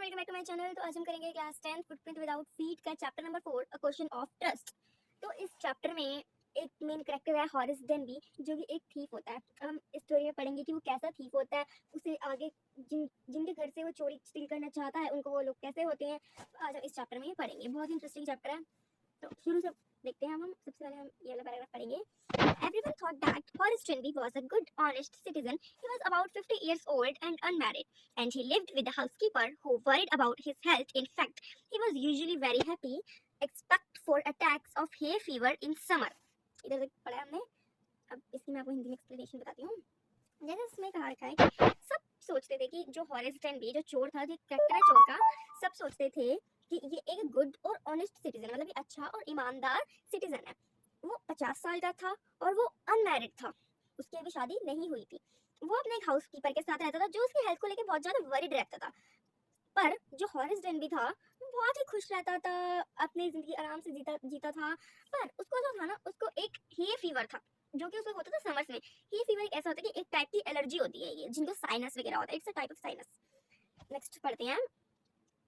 Everyone, welcome back to my channel. तो आज हम करेंगे क्लास 10 फुटप्रिंट विदाउट फीट का chapter number 4, a question of trust. तो इस चैप्टर में एक मेन कैरेक्टर है हॉरिस डेनबी, जो कि एक थीफ होता है। अब हम इस स्टोरी में पढ़ेंगे कि वो कैसा थीफ होता है, उसे आगे जिनके घर से वो चोरी स्टील करना चाहता है उनको वो लोग कैसे होते हैं। तो आज हम इस चैप्टर में ये पढ़ेंगे। बहुत इंटरेस्टिंग चैप्टर है, तो शुरू से देखते हैं। हम सबसे पहले हम ये वाला पैराग्राफ पढ़ेंगे। Everyone thought that Horace Trinby was a good, honest citizen. He was about 50 years old and unmarried, and he lived with a housekeeper who worried about his health. In fact, he was usually very happy, except for attacks of hay fever in summer. इधर तक पढ़ा हमने। अब इसकी मैं आपको हिंदी में explanation बताती हूँ। जैसे इसमें कहा रखा है कि सब सोचते थे कि जो हॉरेस डेनबी, जो चोर था, जो कैरेक्टर है चोर का, सब सोचते थे कि ये एक गुड और ऑनेस्ट सिटीजन, मतलब ये अच्छा और ईमानदार सिटीजन है। वो 50 साल का था और वो अनमैरिड था, उसकी अभी शादी नहीं हुई थी। वो अपने एक हाउसकीपर के साथ रहता था जो उसकी हेल्थ को लेकर बहुत ज्यादा वरीड रहता था। पर जो हॉरिस डेनबी था वो बहुत ही खुश रहता था, अपनी जिंदगी आराम से जीता था। पर उसको जो था ना, उसको एक हे फीवर था जो कि उसको होता था समर्स में। हे फीवर एक ऐसा होता है कि एक टाइप की एलर्जी होती है, ये जिनको साइनस वगैरह होता है। It's a type of sinus. Next पढ़ते हैं।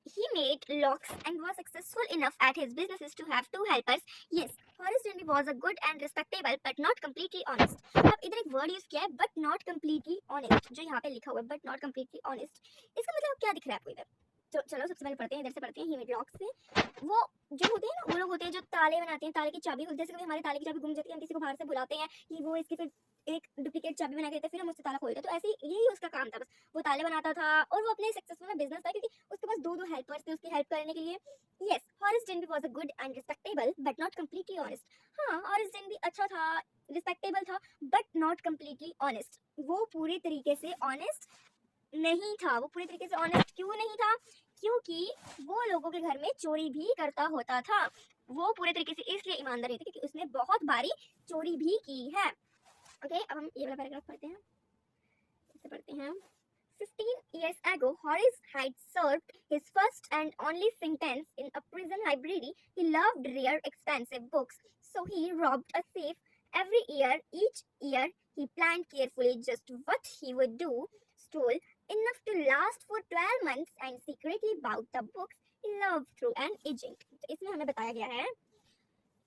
He made locks and was successful enough at his businesses to have 2 helpers. Yes, Horace Denby was a good and respectable but not completely honest. अब इधर एक word use किया है, but not completely honest, जो यहाँ पे लिखा हुआ है but not completely honest। इसका मतलब क्या दिख रहा है आपको इधर? तो चलो सबसे पहले पढ़ते हैं, इधर से पढ़ते हैं। He made locks से वो जो होते हैं ना, वो लोग होते हैं जो ताले बनाते हैं, ताले की चाबी। जैसे कभी हमारे ताले की चाबी गुम जाती है, हम किसी को बाहर से बुलाते हैं कि वो इसकी फिर एक डुप्लीकेट चाबी बना के देते, फिर हम उससे ताला खोलते हैं। तो ऐसे यही उसका काम था, बस वो ताले बनाता था और वो अपने सक्सेसफुल में बिजनेस था क्योंकि उसके पास दो हेल्पर्स थे उसकी हेल्प करने के लिए। Yes, हॉरिस Denby was a good and respectable but not completely honest. हाँ, हॉरिस डेनबी अच्छा था, रिस्पेक्टेबल था, बट नॉट कंप्लीटली ऑनेस्ट। वो पूरी तरीके से ऑनेस्ट नहीं था। वो पूरी तरीके से ऑनेस्ट क्यों नहीं था? क्योंकि वो लोगों के घर में चोरी भी करता होता था। वो पूरे तरीके से इसलिए ईमानदार नहीं था क्योंकि उसने बहुत बारी चोरी भी की है। ओके, अब हम ये वाला पैराग्राफ पढ़ते हैं। इसे पढ़ते हैं। 15 years ago, Horace had served his first and only sentence in a prison library. He loved rare, expensive books, so he robbed a safe every year. Each year, he planned carefully just what he would do, stole enough to last for 12 months, and secretly bought the books he loved through an agent. तो इसमें हमें बताया गया है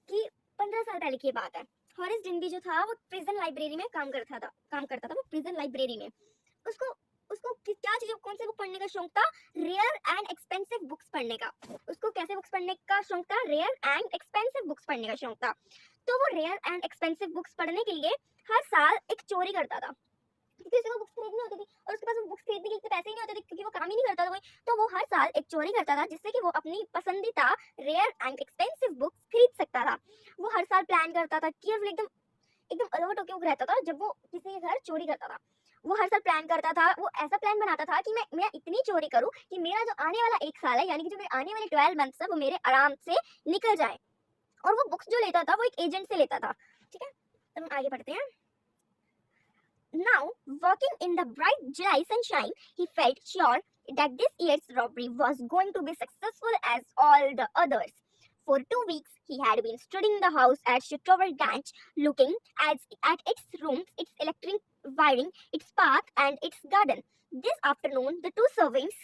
कि 15 साल पहले की बात है। हॉरिस डेनबी जो था वो प्रिजन लाइब्रेरी में काम करता था। वो प्रिजन लाइब्रेरी में उसको उसको क्या चीज, कौन से बुक पढ़ने का शौक था? रेयर एंड एक्सपेंसिव बुक्स पढ़ने का। उसको कैसे बुक्स पढ़ने का शौक था? रेयर एंड एक्सपेंसिव बुक्स पढ़ने का शौक था। तो वो रेयर एंड एक्सपेंसिव बुक्स पढ़ने के लिए हर साल एक चोरी करता था, क्योंकि उसको बुक्स खरीदनी होती थी और उसके पास वो बुक्स खरीदने के लिए पैसे ही नहीं होते थे क्योंकि वो काम ही नहीं करता था कोई। तो वो हर साल एक चोरी करता था जिससे कि वो अपनी पसंदीदा रेयर एंड एक्सपेंसिव बुक्स खरीद सकता था। वो हर साल प्लान करता था, केयरफुल, एकदम एकदम अलर्ट होकर वो रहता था जब वो किसी के घर चोरी करता था। वो हर साल प्लान करता था, वो ऐसा प्लान बनाता था कि मैं इतनी चोरी करूं कि मेरा जो आने वाला 1 साल है, यानी कि जो मेरे आने वाले 12 मंथ्स है, वो मेरे आराम से निकल जाए। और वो बुक्स जो लेता था वो एक एजेंट से लेता था। ठीक है, तो हम आगे पढ़ते हैं। Now, walking in the bright July sunshine, he felt sure that this year's robbery was going to be successful as all the others. For 2 weeks, he had been studying the house at Shotover Ganj, looking at its rooms, its electric wiring, its path, and its garden. This afternoon, the 2 servants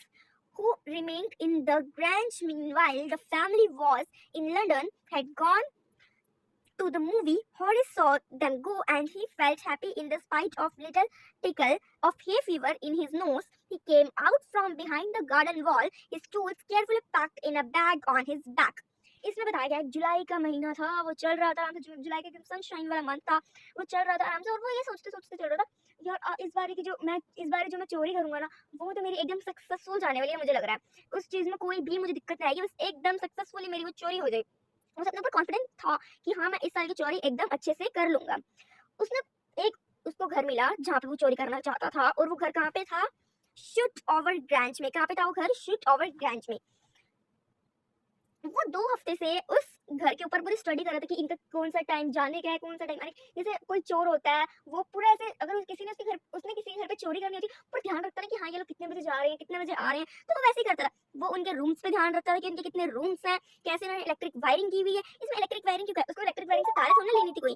who remained in the Grange meanwhile the family was in London had gone to the movie. Horace saw them go and he felt happy in spite of little tickle of hay fever in his nose. He came out from behind the garden wall, his tools carefully packed in a bag on his back. इसमें बताया गया जुलाई का महीना था, वो चल रहा था आराम से, जुलाई का एकदम सनशाइन वाला मंथ था, वो चल रहा था आराम से। और वो ये सोचते सोचते चल रहा था, यार इस बार जो मैं चोरी करूंगा ना, वो तो मेरी एकदम सक्सेसफुल जाने वाली है। मुझे लग रहा है उस चीज में कोई भी मुझे दिक्कत नहीं आएगी, बस एकदम सक्सेसफुली मेरी वो चोरी हो जाएगी। उसे अपने ऊपर कॉन्फिडेंस था कि हाँ, मैं इस साल की चोरी एकदम अच्छे से कर लूंगा। उसने एक उसको घर मिला जहाँ पे वो चोरी करना चाहता था, और वो घर कहाँ पे था? शूट ओवर ग्रांच में। कहाँ पे था वो घर? शूट ओवर ग्रांच में। वो 2 हफ्ते से उस घर के ऊपर पूरी स्टडी कर रहा था कि इनका कौन सा टाइम जाने का है, कौन सा टाइम आने। जैसे कोई चोर होता है, वो पूरा ऐसे, अगर किसी ने उसने किसी घर पे चोरी करनी होती, पूरा ध्यान रखता था कि हाँ, ये लोग कितने बजे जा रहे हैं, कितने बजे आ रहे हैं। तो वो वैसे ही करता था। वो उनके रूम्स पे ध्यान रखता था कि उनके कितने रूम्स हैं, कैसे उन्होंने इलेक्ट्रिक वायरिंग की हुई है। इसमें इलेक्ट्रिक वायरिंग क्यों? उसको इलेक्ट्रिक वायरिंग से तारे थोड़ी लेनी थी कोई।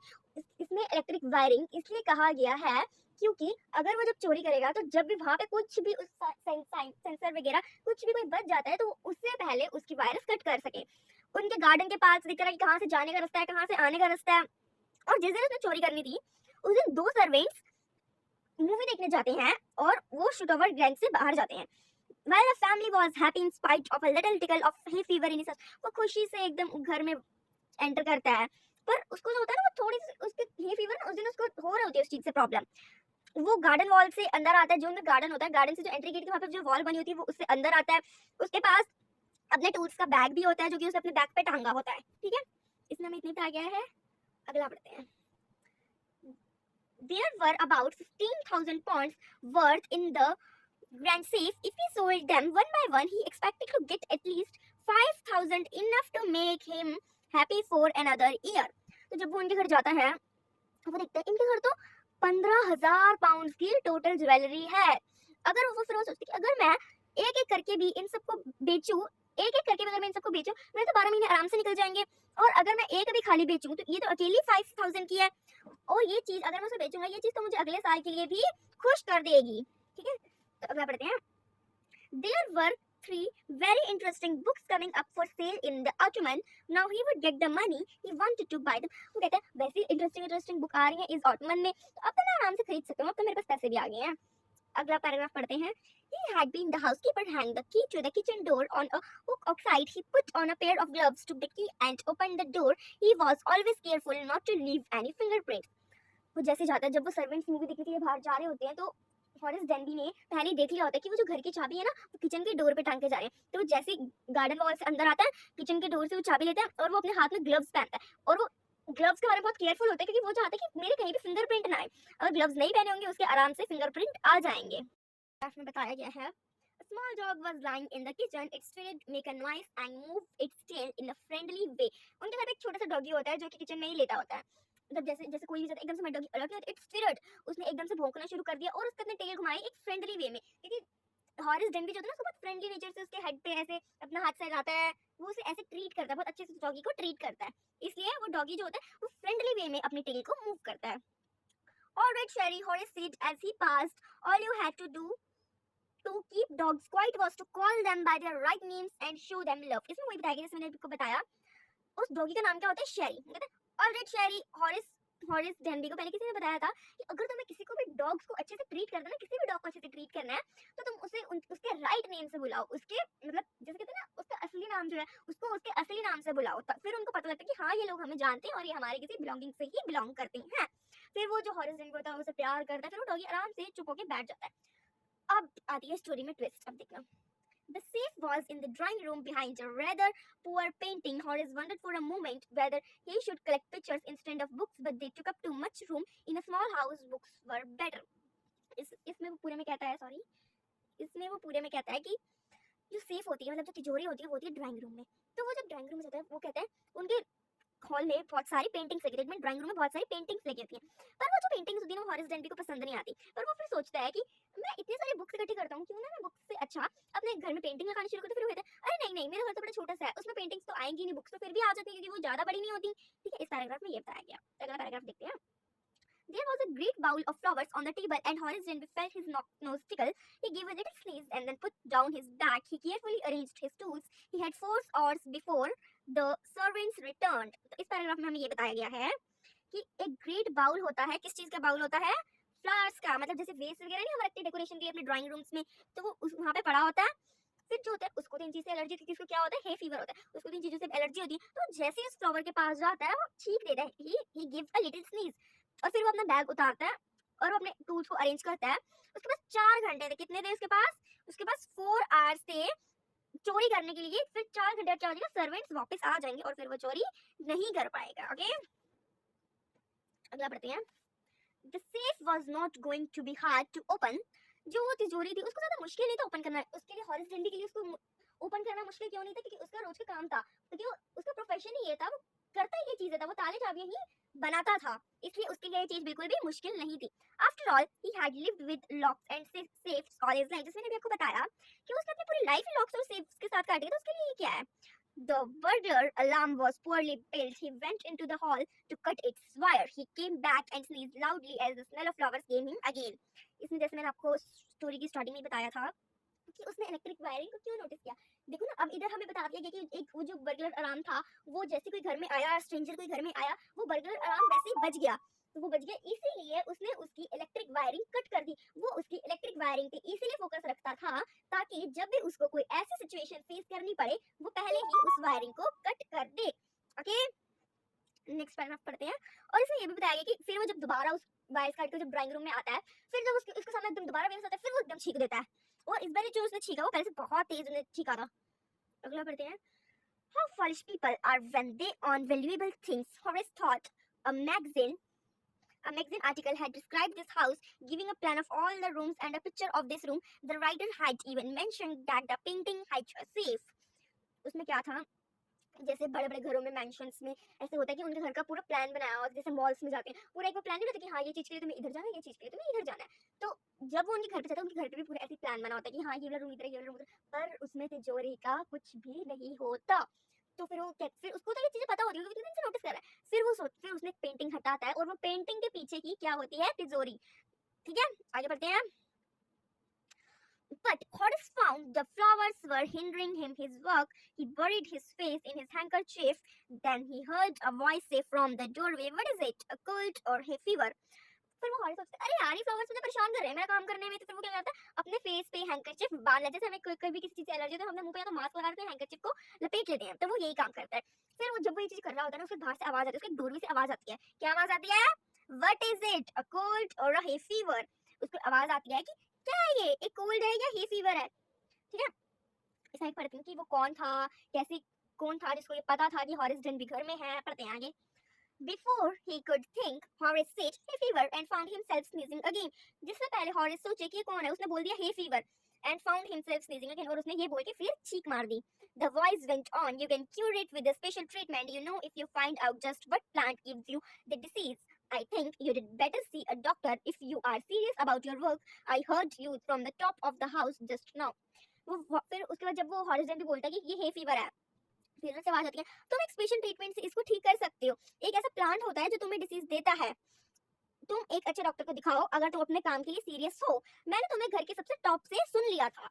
इसमें इलेक्ट्रिक वायरिंग इसलिए कहा गया है क्योंकि अगर वो जब चोरी करेगा तो जब भी वहाँ पे कुछ भी उस सेंसर वगैरह कुछ भी कोई बच जाता है तो उससे पहले उसकी वायरस कट कर सके। उनके गार्डन के पास दिख रहा है कहाँ से जाने का रास्ता है, कहाँ से आने का रास्ता है। और जिस दिन उसने चोरी करनी थी उस दिन 2 सर्वेंट्स मूवी देखने जाते हैं और वो शूट ओवर ग्रैंड से बाहर जाते हैं। While the family was happy in spite of a little tickle of hay fever in his house, वो खुशी से एकदम घर में एंटर करता है। पर उसको जो होता है ना वो थोड़ी सी उसके हे फीवर ना उस दिन उसको हो रही होती है उस चीज से प्रॉब्लम। वो गार्डन वॉल से अंदर आता है, जो उनका गार्डन होता है, गार्डन से जो एंट्री गेट की वहाँ पे जो वॉल बनी होती है वो उससे अंदर आता है। उसके पास अपने टूल्स का बैग भी होता है जो कि उसे अपने बैग पे टांगा होता है। ठीक है, इसमें हमें इतनी पे आ गया है। अगला पढ़ते हैं। There were about 15,000 pounds worth in the grand safe. If he sold them one by one, he expected to get at least 5,000, enough to make him happy for another year. तो जब वो उनके घर जाता है वो देखता है इनके घर तो 15,000 पाउंड की टोटल ज्वेलरी है। अगर वो फिर वो सोचती है कि अगर मैं एक एक करके भी इन सबको बेचूं, एक एक करके भी अगर मैं इन सबको बेचूं मेरे तो 12 महीने आराम से निकल जाएंगे। और अगर मैं एक भी खाली बेचूं तो ये तो अकेली 5,000 की है, और ये चीज अगर मैं उसे बेचूंगा ये चीज तो मुझे अगले साल के लिए भी खुश कर देगी। ठीक है, तो अगला पढ़ते हैं। There were 3 very interesting books coming up for sale in the autumn. Now he would get the money he wanted to buy them. वो कहते हैं वैसे इंटरेस्टिंग बुक आ रही है इस ऑटमन में तो अब तो मैं आराम से खरीद सकता हूँ, अब तो मेरे पास पैसे भी आ गए हैं। अगला पैराग्राफ पढ़ते हैं। He had been the housekeeper hang the key to the kitchen door on a hook outside. He put on a pair of gloves, took the key and opened the door. He was always careful not to leave any fingerprint. वो जैसे जाता है जब वो servants movie देखने के लिए बाहर जा रहे होते हैं तो हॉरिस डेनबी ने पहले ही देख लिया होता है कि वो जो घर की चाबी है ना वो किचन के डोर पे टांग के जा रहे हैं। तो वो जैसे गार्डन वॉल से अंदर आता है किचन के डोर से वो चाबी लेता है और वो अपने हाथ में ग्लव्स पहनता है और वो ग्लव्स के बारे में बहुत केयरफुल होता है क्योंकि वो चाहता है कि मेरे कहीं भी फिंगरप्रिंट ना आए। अगर ग्लव्स नहीं पहने होंगे उसके आराम से फिंगरप्रिंट आ जाएंगे। में बताया गया है A small dog was lying in the kitchen. It started make a noise and moved its tail in a friendly way. उनके घर पे एक छोटा सा डॉगी होता है जो कि किचन में ही लेटा होता है। मतलब जैसे जैसे कोई भी जाता है एकदम से डॉगी अलर्ट नहीं होता, इट्स स्टिरड, उसने एकदम से भौंकना शुरू कर दिया और उसने अपने टेल घुमाई एक फ्रेंडली वे में। क्योंकि हॉरिस डेनबी जो होता है ना बहुत फ्रेंडली नेचर से उसके हेड पे ऐसे अपना हाथ सहलाता है, वो उसे ऐसे ट्रीट करता है, बहुत अच्छे से डॉगी को ट्रीट करता है। इसलिए वो डॉगी जो होता है वो फ्रेंडली वे में अपनी टेल को मूव करता है। All right, Sherry, Horace said as he passed, all you had to do to keep dogs quiet was to call them by their right names and show them love. इसमें वही बताया गया जैसे मैंने आपको बताया। उस डॉगी का नाम क्या होता है? शेरी। कहते हैं ऑलराइट शेरी, हॉरिस हॉरिस डेनबी को पहले किसी ने बताया था कि अगर तुम्हें किसी को भी डॉग्स को अच्छे से ट्रीट करना है ना, किसी भी डॉग को अच्छे से ट्रीट करना है तो तुम उसे उसके राइट नेम से बुलाओ, उसके मतलब जैसे कहते हैं ना उसका असली नाम जो है उसको उसके असली नाम से बुलाओ, फिर उनको पता लगता है कि हाँ ये लोग हमें जानते हैं और ये हमारे किसी बिलोंगिंग से ही बिलोंग करते हैं। फिर वो जो हॉरिस डेनबी होता है उसे प्यार करता है, फिर वो डॉगी आराम से चुप होकर बैठ जाता है। अब आती है स्टोरी में ट्विस्ट। अब देखना। The safe was in the drawing room behind a rather poor painting. Horace wondered for a moment whether he should collect pictures instead of books, but they took up too much room in a small house. Books were better. इसमें वो पूरे में कहता है इसमें वो पूरे में कहता है कि जो सेफ होती है मतलब जो तिजोरी होती है वो होती है ड्राइंग रूम में। तो वो जब ड्राइंग रूम में जाता है वो कहता है उनके हॉल में बहुत सारी पेंटिंग्स लगी थी, ड्राइंग रूम में बहुत सारी पेंटिंग्स लगी होती हैं। पर वो जो पेंटिंग्स होती है वो हॉरिस डेनबी को पसंद नहीं आती। पर वो फिर सोचता है कि मैं इतनी सारी बुक्स इकट्ठी करता हूँ, क्यों ना मैं बुक्स से अच्छा अपने घर में पेंटिंग लगानी शुरू करती। फिर वो कहता है अरे नहीं नहीं मेरा घर तो बड़ा छोटा सा है, उसमें पेंटिंग्स तो आएंगी नहीं, बुक्स तो फिर भी आ जाती है क्योंकि वो ज्यादा बड़ी नहीं होती। ठीक है, इस पैराग्राफ में ये बताया गया। अगला पैराग्राफ देखते हैं। There was a great bowl of flowers on the table, and Horace Denby felt his nose tickle. He gave a little sneeze and then put down his bag. He carefully arranged his tools. He had 4 hours before the servants returned. तो इस paragraph में हमें ये बताया गया है कि एक ग्रेट बाउल होता है। किस चीज का बाउल होता है? फ्लावर्स का। मतलब जैसे वेस्ट वगैरह नहीं हम रखते डेकोरेशन के लिए अपने ड्राइंग रूम्स में, तो वो वहाँ पे पड़ा होता है। फिर जो होता है उसको 3 चीज से एलर्जी थी, किसको क्या होता है? हे फीवर होता है, उसको 3 चीजों से एलर्जी होती है। तो जैसे ही उस फ्लावर के पास जाता है वो छींक देता है, he gives a little sneeze, और फिर वो अपना बैग उतारता है और वो अपने टूल्स को अरेंज करता है। उसके पास 4 घंटे थे। कितने थे उसके पास? उसके पास 4 आवर्स थे चोरी करने के लिए। फिर 4 घंटे क्या हो जाएगा, सर्वेंट्स वापस आ जाएंगे और फिर वो चोरी नहीं कर पाएगा। ओके, अगला पढ़ते हैं। The safe was not going to be hard to open. जो तिजोरी थी उसको ज्यादा मुश्किल नहीं था ओपन करना। उसके लिए हॉरिस डेनबी के लिए उसको ओपन करना मुश्किल क्यों नहीं था? क्योंकि उसका रोज का काम था, क्योंकि उसका प्रोफेशन ही ये था, वो करता ही ये चीजें था, वो ताले चाबियां ही बनाता था, इसलिए उसके लिए ये चीज बिल्कुल भी मुश्किल नहीं थी। After all he had lived with locks and safes all his life. जैसे मैंने भी आपको बताया कि उसने अपनी पूरी लाइफ लॉक्स और सेफ्स के साथ काटी है, तो उसके लिए ये क्या है? The burglar alarm was poorly built. He went into the hall to cut its wire. He came back and sneezed loudly as the smell of flowers came him again. इसमें जैसे मैंने आपको स्टोरी की स्टार्टिंग में बताया था कि उसने इलेक्ट्रिक वायरिंग को क्यों नोटिस किया। देखो ना, अब इधर हमें बता दिया गया कि एक वो जो बर्गलर अलार्म था, वो जैसे कोई घर में आया, स्ट्रेंजर कोई घर में आया, वो बर्गलर अलार्म वैसे ही बज गया। तो वो बज गया इसीलिए उसने उसकी इलेक्ट्रिक वायरिंग कट कर दी। वो उसकी इलेक्ट्रिक वायरिंग पे इसीलिए फोकस रखता था ताकि जब भी उसको कोई ऐसी सिचुएशन फेस करनी पड़े, वो पहले ही उस वायरिंग को कट कर दे। ओके, नेक्स्ट पैराग्राफ पढ़ते हैं। और इसमें ये भी बताया गया कि फिर वो जब दोबारा उस वायर्स काट के जब ड्राइंग रूम में आता है, फिर जब उसके सामने एकदम दोबारा वेव्स आता है, फिर वो एकदम छींक देता है। और इस बार जो उसने छींका वो पहले से बहुत तेज उसने छींका था। अगला पढ़ते हैं। How foolish people are when they own valuable things. Horace thought a magazine article had described this house, giving a plan of all the rooms and a picture of this room. The writer had even mentioned that the painting had a safe. उसमें क्या था, जैसे बड़े बड़े घरों में mansions में ऐसे होता है कि उनके घर का पूरा प्लान बनाया हो, जैसे मॉल्स में जाते हैं पूरा एक प्लान नहीं होता कि हाँ ये चीज के लिए तुम्हें इधर जाना है, ये चीज के लिए तुम्हें इधर जाना है। तो जब वो उनके घर पे जाता है, उनके घर पे भी पूरा ऐसे प्लान बना होता है कि हाँ ये वाला रूम इधर है, ये वाला रूम उधर, पर उसमें तिजोरी का कुछ भी नहीं होता। तो फिर वो फिर उसको तो ये चीजें पता होती है क्योंकि दिन से नोटिस कर रहा है। फिर उसने एक पेंटिंग हटाता है और वो पेंटिंग के पीछे की क्या होती है, तिजोरी। ठीक है, आगे बढ़ते हैं। But Horace found the flowers were hindering him his work. He buried his face in his handkerchief. Then he heard a voice say from the doorway, "What is it? A cold or hay fever?" फिर वो हॉरिस सोचता है, अरे यार ये flowers मुझे परेशान कर रहे हैं मेरा काम करने में। तो फिर वो क्या करता है, अपने फेस पे हैंकरचिफ बांध लेते हैं। जैसे हमें कोई भी किसी चीज से एलर्जी है तो हम मुंह पे या तो मास्क लगा लेते हैं, हैंकरचिफ को लपेट लेते हैं। तो वो यही काम करता है। फिर वो जब वो ये चीज कर रहा होता है ना, उसके बाहर से आवाज आती है, उसके डोरवे से आवाज आती है। क्या आवाज आती है? What is it, a cold और अ हे फीवर। उसको आवाज आती है कि क्या है ये, एक कोल्ड है या हे फीवर है। ठीक है, इस साइड पढ़ते हैं कि वो कौन था, कैसे कौन था जिसको ये पता था कि हॉरिस डनबी घर में है। पढ़ते हैं आगे। Before he could think, Horace said hay fever and found himself sneezing again. जिससे पहले हॉरिस सोचे कि ये कौन है, उसने बोल दिया hay fever and found himself sneezing again, और उसने ये बोल के फिर छींक मार दी। The voice went on, "You can cure it with a special treatment. You know, if you find out just what plant gives you the disease. I think you did better see a doctor if you are serious about your work. I heard you from the top of the house just now." वो फिर उसके बाद जब वो हॉरिस डनबी बोलता है कि ये hay fever है, फिर से आवाज आती है, तुम एक स्पेशल ट्रीटमेंट से इसको ठीक कर सकते हो। एक ऐसा प्लांट होता है जो तुम्हें डिसीज देता है। तुम एक अच्छे डॉक्टर को दिखाओ अगर तुम अपने काम के लिए सीरियस हो। मैंने तुम्हें घर के सबसे टॉप से सुन लिया था।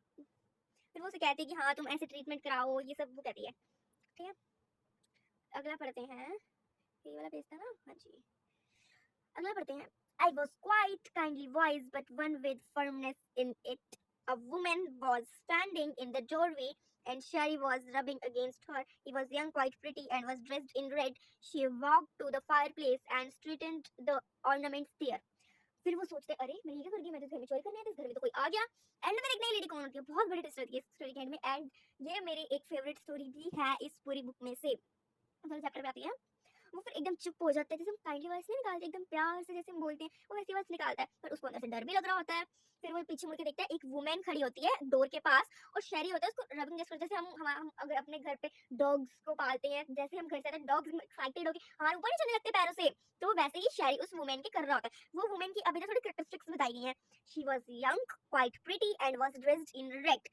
फिर वो उसे कहती है कि हाँ तुम ऐसे ट्रीटमेंट कराओ, ये सब वो कहती है। ठीक है, अगला पढ़ते हैं। ये वाला पेज था ना, हाँ जी, अगला पढ़ते हैं। I was quite kindly voiced, but one with firmness in it. A woman was standing in the doorway, and Sherry was rubbing against her. He was young, quite pretty, and was dressed in red. She walked to the fireplace and straightened the ornaments there. फिर वो सोचते अरे मैं ये क्या कर गई, मैं तो घर में चोरी करने आई थी, इस घर में तो कोई आ गया। एंड में एक नई लेडी कौन होती है, बहुत बड़ी ट्विस्ट होती है इस स्टोरी के एंड में। एंड ये मेरी एक फेवरेट स्टोरी भी है इस पूरी बुक में से। चैप्टर पे आती है। वो फिर एकदम चुप हो जाता है, जैसे हम काइंडली वॉइस नहीं निकालते, एकदम प्यार से जैसे हम बोलते हैं वो वैसी वॉइस निकालता है, पर उसको अंदर से डर भी लग रहा होता है। फिर वो पीछे मुड़ के देखता है, एक वुमेन खड़ी होती है डोर के पास, और शेरी होता है उसको रबिंग जैसे हम अगर अपने घर पे डॉग्स को पालते हैं, जैसे हम घर से डॉग्स एक्साइटेड होकर हमारे ऊपर ही चलने लगते पैरों से, तो वैसे ही शेरी उस वुमेन के कर रहा होता है। वो वुमेन की अभी तक थोड़ी कैरेक्टरिस्टिक्स बताई गई हैं। She was young, quite pretty and was dressed in red.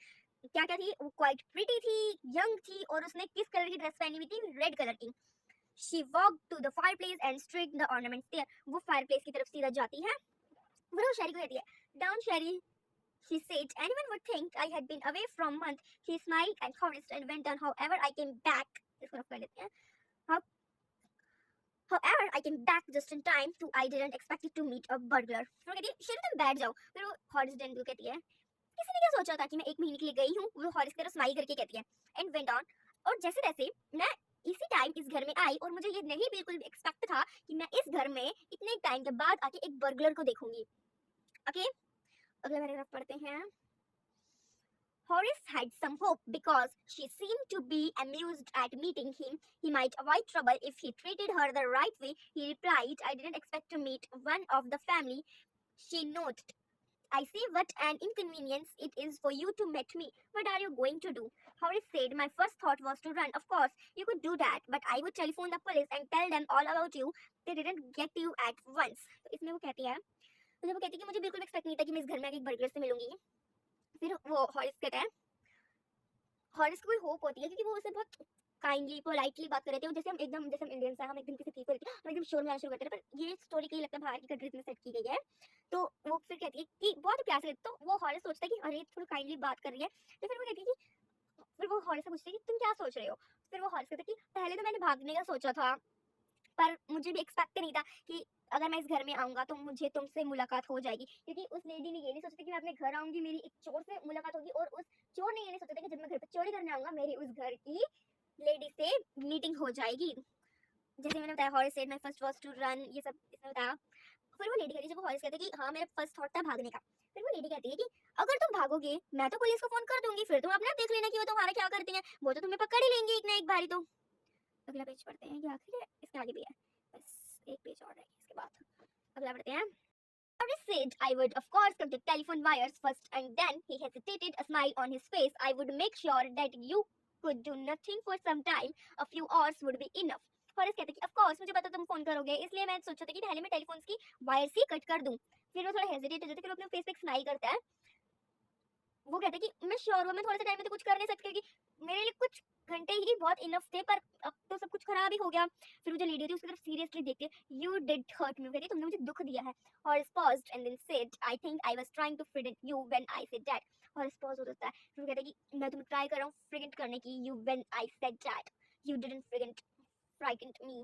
क्या क्या थी वो, क्वाइट प्रिटी थी, यंग थी, और उसने किस कलर की ड्रेस पहनी हुई थी, रेड कलर की। She walked to the fireplace and straightened the ornaments there. वो fireplace की तरफ सीधा जाती है। फिर वो शेरी को कहती है, "Down, Sherry," she said. "Anyone would think I had been away from a month." She smiled and chorused and went on. "However, I came back." इसको रख कर लेते हैं। How- However, I came back just in time to I didn't expect it to meet a burglar. फिर वो कहती है, "शेरी तुम बैठ जाओ." फिर वो हॉरिस डेंटल कहती है, किसी ने क्या सोचा था कि मैं 1 महीने के लिए गई हूँ। वो हॉरिस की तरफ स्माइल करके कहती है, एंड वेंट ऑन। और जैसे जैसे मैं इसी टाइम इस घर में आई, और मुझे ये नहीं बिल्कुल भी एक्सपेक्ट था कि मैं इस घर में इतने टाइम के बाद आके एक बर्गलर को देखूंगी। ओके, अगला पैराग्राफ पढ़ते हैं। Horace had some hope because she seemed to be amused at meeting him. He might avoid trouble if he treated her the right way. He replied, "I didn't expect to meet one of the family." She nodded. "I see what an inconvenience it is for you to meet me. What are you going to do?" Horace said, "My first thought was to run. Of course, you could do that, but I would telephone the police and tell them all about you. They didn't get you at once." तो इसमें वो कहती है, मतलब वो कहती है कि मुझे बिल्कुल एक्सपेक्ट नहीं था कि मैं इस घर में आके एक बर्गलर से मिलूंगी। फिर वो हॉरिस कहता है, हॉरिस को कोई होप होती है क्योंकि वो उसे बहुत काइंडली पोलाइटली बात कर रहे थे, और जैसे हम इंडियंस हैं, हम एकदम किसी ठीक होती है हम एकदम शोर मचाना शुरू करते हैं, पर ये स्टोरी कहीं लगता है बाहर की कंट्रीज में सेट की गई है। तो वो फिर कहती है कि बहुत ही प्यार से, तो वो हॉरिस सोचता है कि अरे थोड़ा काइंडली बात कर रही है, तो फिर वो कहती है कि फिर वो हॉरिस से पूछती है कि तुम क्या सोच रहे हो? फिर वो हॉरिस कहता है कि पहले तो मैंने भागने का सोचा था, पर मुझे भी एक्सपेक्ट नहीं था कि अगर मैं इस घर में आऊंगा तो मुझे तुमसे मुलाकात हो जाएगी, क्योंकि उस लेडी ने ये नहीं सोचा था कि मैं अपने घर आऊंगी मेरी एक चोर से मुलाकात होगी, और उस चोर ने ये नहीं सोचा था कि जब मैं घर पे चोरी करने आऊंगा मेरी उस घर की लेडी से मीटिंग हो जाएगी। जैसे मैंने बताया Horace said my first was to run, ये सब इसने बताया। फिर वो लेडी कहती है, जब वो हॉरिस कहता है कि हाँ मेरा फर्स्ट थॉट था भागने का, फिर वो लेडी कहती है कि अगर तुम भागोगे मैं तो पुलिस को फोन कर दूंगी, फिर तुम अपने आप देख लेना कि वो तुम्हारा क्या करती हैं, वो तो तुम्हें पकड़ ही लेंगे एक ना एक बारी। तो अगला पेज पढ़ते हैं, ये आखिर है, इसके आगे भी है, बस एक पेज और है इसके बाद। अगला पढ़ते हैं। Harris said I would of course cut the telephone wires first, and then he hesitated, a smile on his face. I would make sure that you could do nothing for some time. A few hours would be enough. हॉरिस कहते कि of course मुझे पता तुम phone करोगे, इसलिए मैं सोचा था कि पहले मैं टेलीफोन्स की वायर्स ही कट कर दूं। फिर वो थोड़ा हेजिटेट हो जाता है, फिर वो अपने फेस पे स्माइल करता है। वो कहते हैं कि मैं श्योर हूँ मैं थोड़े से टाइम में तो कुछ कर नहीं सकती, क्योंकि मेरे लिए कुछ घंटे ही बहुत इनफ थे, पर अब तो सब कुछ खराब ही हो गया। फिर वो जो लेडी थी उसकी तरफ सीरियसली देखती है, यू डिड हर्ट मी, कहती तुमने मुझे दुख दिया है। हॉरिस paused and then said I think I was trying to frighten you when I said that. हॉरिस pause हो जाता है, फिर वो कहता है कि मैं तुम्हें ट्राई कर रहा हूँ फ्रिगेंट करने की, you when I said that you didn't frightened me.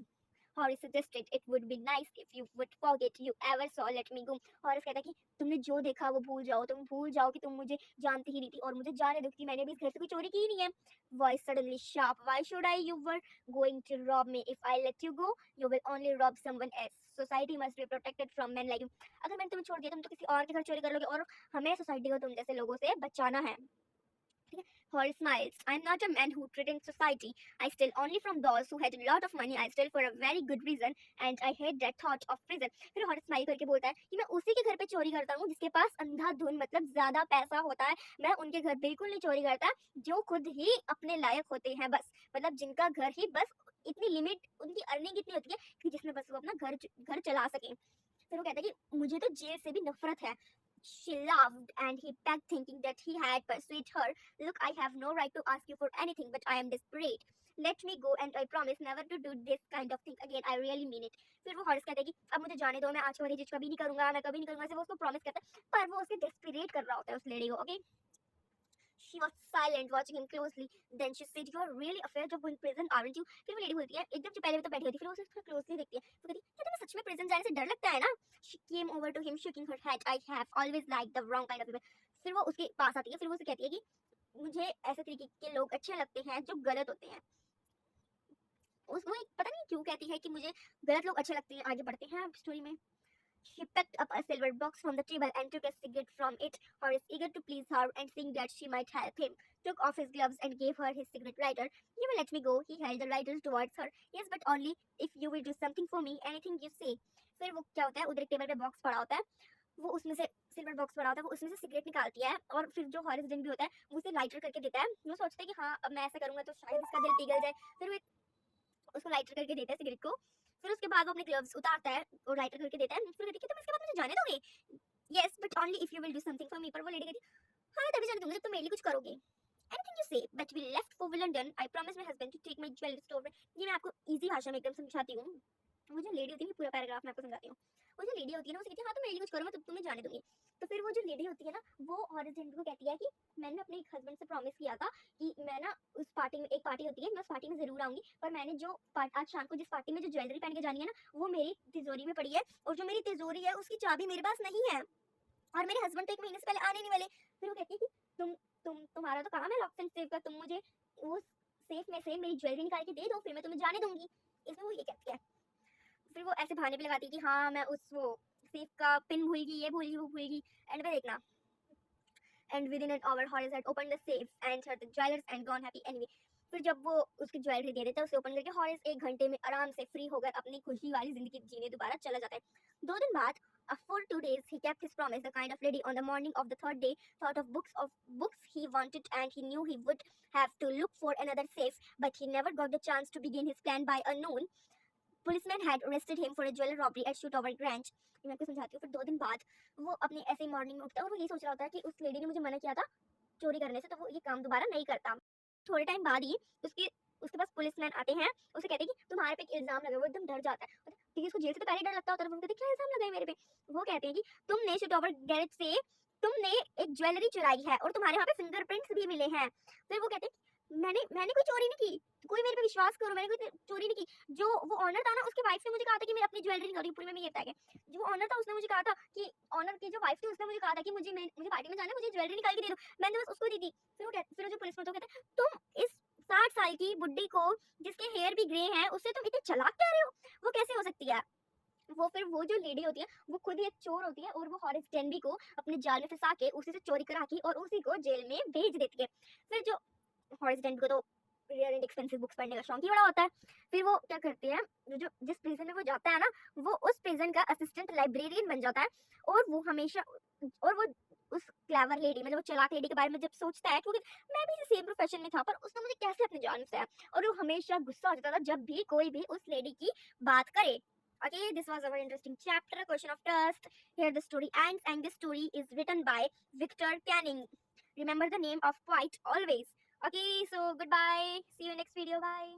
Horace suggested it would be nice if you would forget you ever saw let me go. Horace कहता है कि तुमने जो देखा वो भूल जाओ, तुम भूल जाओ कि तुम मुझे जानती ही नहीं थी और मुझे जाने दो कि मैंने भी इस घर से कोई चोरी की ही नहीं है। Voice suddenly sharp. Why should I? You were going to rob me. If I let you go, you will only rob someone else. Society must be protected from men like you. अगर मैंने तुम्हें छोड़ दिया तुम तो किसी और के घर चोरी कर लोगे, और हमें सोसाइटी को तुम जैसे लोगों से बचाना है। Horace smiles. I'm not a man who threatens society. I steal only from those who had a lot of money. I steal for a very good reason, and I hate that thought of prison. फिर हॉरिस smile करके बोलता है कि मैं उसी के घर पे चोरी करता हूँ जिसके पास अंधाधुन मतलब ज्यादा पैसा होता है। मैं उनके घर बिल्कुल नहीं चोरी करता जो खुद ही अपने लायक होते हैं, बस मतलब जिनका घर ही बस इतनी लिमिट उनकी अर्निंग इतनी होती है कि जिसमें बस वो अपना घर चला सके। फिर वो कहता है कि मुझे तो जेल से भी नफरत है। She laughed and he begged, thinking that he had persuaded her. Look, I have no right to ask you for anything, but I am desperate. Let me go and I promise never to do this kind of thing again. I really mean it. फिर वो हॉरिस कहता है कि अब मुझे जाने दो, मैं आज के बाद ये चीज कभी नहीं करूंगा, मैं कभी नहीं करूंगा, ऐसे वो उसको प्रॉमिस करता है, पर वो उसके डेस्परेट कर रहा होता है उस लेडी को। Okay, She was silent, watching him closely. Then she said, "You are really afraid of going prison, aren't you?" फिर वो लेडी बोलती है, एकदम जो पहले तो बैठी होती है, फिर वो उसे थोड़ा क्लोजली देखती है, तो कहती है, क्या तुम्हें सच में प्रिजन जाने से डर लगता है ना? She came over to him, shaking her head. I have always liked the wrong kind of people. फिर वो उसके पास आती है, फिर वो उसे कहती है कि मुझे ऐसे तरीके के लोग अच्छे लगते हैं जो गलत होते हैं। उसको पता नहीं क्यों कहती है कि मुझे गलत लोग अच्छे लगते हैं। आगे बढ़ते हैं स्टोरी में। She picked up a silver box from the table and took a cigarette from it. Horace, eager to please her and seeing that she might help him, took off his gloves and gave her his cigarette lighter. You will let me go. He held the lighter towards her. Yes, but only if you will do something for me. Anything you say. फिर वो क्या होता है, उधर एक table पे box पड़ा होता है, वो उसमें से सिल्वर बॉक्स पड़ा होता है, वो उसमें से सिगरेट निकालती है, और फिर जो हॉरिस दिन भी होता है वो उसे लाइटर करके देता है। वो सोचता है कि हाँ अब मैं ऐसा करूंगा तो शायद इसका दिल पिघल जाए। फिर वो उसको लाइटर करके देता है सिगरेट को। फिर उसके बाद वो अपने ग्लव्स उतारता है और लाइटर करके देता है। फिर कहती है तुम इसके बाद मुझे जाने दोगे? Yes but only if you will do something for me. पर वो लेडी कहती है हाँ मैं तभी जाने दूंगी जब तुम मेरे लिए कुछ करोगे। Anything you say. But we left for London. I promise my husband to take my jewellery store. ये मैं आपको इजी भाषा में एकदम समझाती हूँ। वो जो लेडी होती है, पूरा पैराग्राफ मैं आपको समझाती हूँ। वो जो लेडी होती है ना, उसे कहती है हाँ तुम मेरे लिए कुछ करो मैं तुम्हें जाने दूंगी। तो फिर वो जो लेडी होती है ना, वो हॉरिज़ॉन्टल को कहती है कि मैंने अपने हस्बैंड से प्रॉमिस किया था कि मैं ना उस पार्टी में, एक पार्टी होती है, मैं उस पार्टी में जरूर आऊंगी, पर मैंने जो आज शाम को जिस पार्टी में जो ज्वेलरी पहन के जानी है ना, वो मेरी तिजोरी में पड़ी है, और जो मेरी तिजोरी है उसकी चाबी मेरे पास नहीं है, और मेरे हस्बैंड तो 1 महीने से पहले आने नहीं वाले। फिर वो कहती है कि तुम्हारा तो काम है लॉक एंड सेफ का, तुम मुझे वो सेफ में से मेरी ज्वेलरी निकाल के दे दो, फिर मैं तुम्हें जाने दूंगी। इसमें वो ये कहती है। फिर वो ऐसे बहाने पे लगाती है कि हाँ मैं उस वो सेफ का पिन भूल गई, ये भूल गई, वो भूल गई। एंड में देखना, and within an hour Horace had opened the safe and entered the jewelers and gone happy anyway. फिर जब वो उसकी ज्वेलरी दे देता है, उसे ओपन करके हॉरिस 1 घंटे में आराम से फ्री होकर अपनी खुशी वाली जिंदगी जीने दोबारा चला जाता है। 2 दिन बाद, for 2 days he kept his promise. The kind of lady on the morning of the third day thought of books he wanted, and he knew he would have to look for another safe, but he never got the chance to begin his plan by noon. Policemen had arrested him for a jewelry robbery at Shoetover Grange. मैं आपको समझाती हूँ। फिर 2 दिन बाद वो अपनी ऐसे ही मॉर्निंग में उठता है, और वो ये सोच रहा होता है कि उस लेडी ने मुझे मना किया था चोरी करने से, तो वो ये काम दोबारा नहीं करता। थोड़े टाइम बाद ही उसके उसके पास पुलिसमैन आते हैं, उसे कहते हैं कि तुम्हारे पे एक इल्जाम लगा है। वो एकदम डर जाता है, क्योंकि उसको जेल से तो पहले डर लगता होता है। उनको कहते हैं क्या इल्जाम लगा है मेरे पे? वो कहते हैं कि तुमने शटोवर गैरेज से तुमने एक ज्वेलरी चुराई है और तुम्हारे वहाँ पे फिंगरप्रिंट्स भी मिले हैं। फिर वो कहते हैं मैंने मैंने कोई चोरी नहीं की, कोई मेरे पे विश्वास करो, मैंने कोई चोरी नहीं की। जो वो ऑनर था ना, उसके वाइफ ने मुझे कहा था कि मैं अपनी ज्वेलरी निकाली, पूरी में ये बताया गया। जो ऑनर था उसने मुझे कहा था कि ऑनर की जो वाइफ थी उसने मुझे कहा था कि मुझे पार्टी में जाना है, मुझे ज्वेलरी निकाल के दे दो, मैंने बस उसको दी थी। फिर जो पुलिस में तो कहते हैं तुम इस 60 साल की बुड्ढी को जिसके हेयर भी ग्रे हैं उससे तुम इतने चालाक कह रहे हो, वो कैसे हो सकती है? वो जो लेडी होती है वो खुद ही एक चोर होती है और वो हॉरिस डेनबी को अपने जाल में फंसा के उसी से चोरी करा के और उसी को जेल में भेज देती है। फिर जो हॉरिस डेंट को तो रेयर एंड एक्सपेंसिव बुक्स पढ़ने का शौक ही बड़ा होता है। फिर वो क्या करती है, जो जिस प्रिजन में वो जाता है ना, वो उस प्रिजन का असिस्टेंट लाइब्रेरियन बन जाता है। और वो हमेशा और वो उस क्लेवर लेडी, मतलब वो चालाक लेडी के बारे में जब सोचता है, क्योंकि मैं भी सेम प्रोफेशन में था, पर उसने मुझे कैसे अपने जान में फंसाया, और वो हमेशा गुस्सा हो जाता था जब भी कोई भी उस लेडी की बात करे। Okay, this was a very interesting chapter, Question of Trust. Here the story ends, and this story is written by Victor Canning. Remember the name of White always. Okay, so goodbye. See you next video. Bye.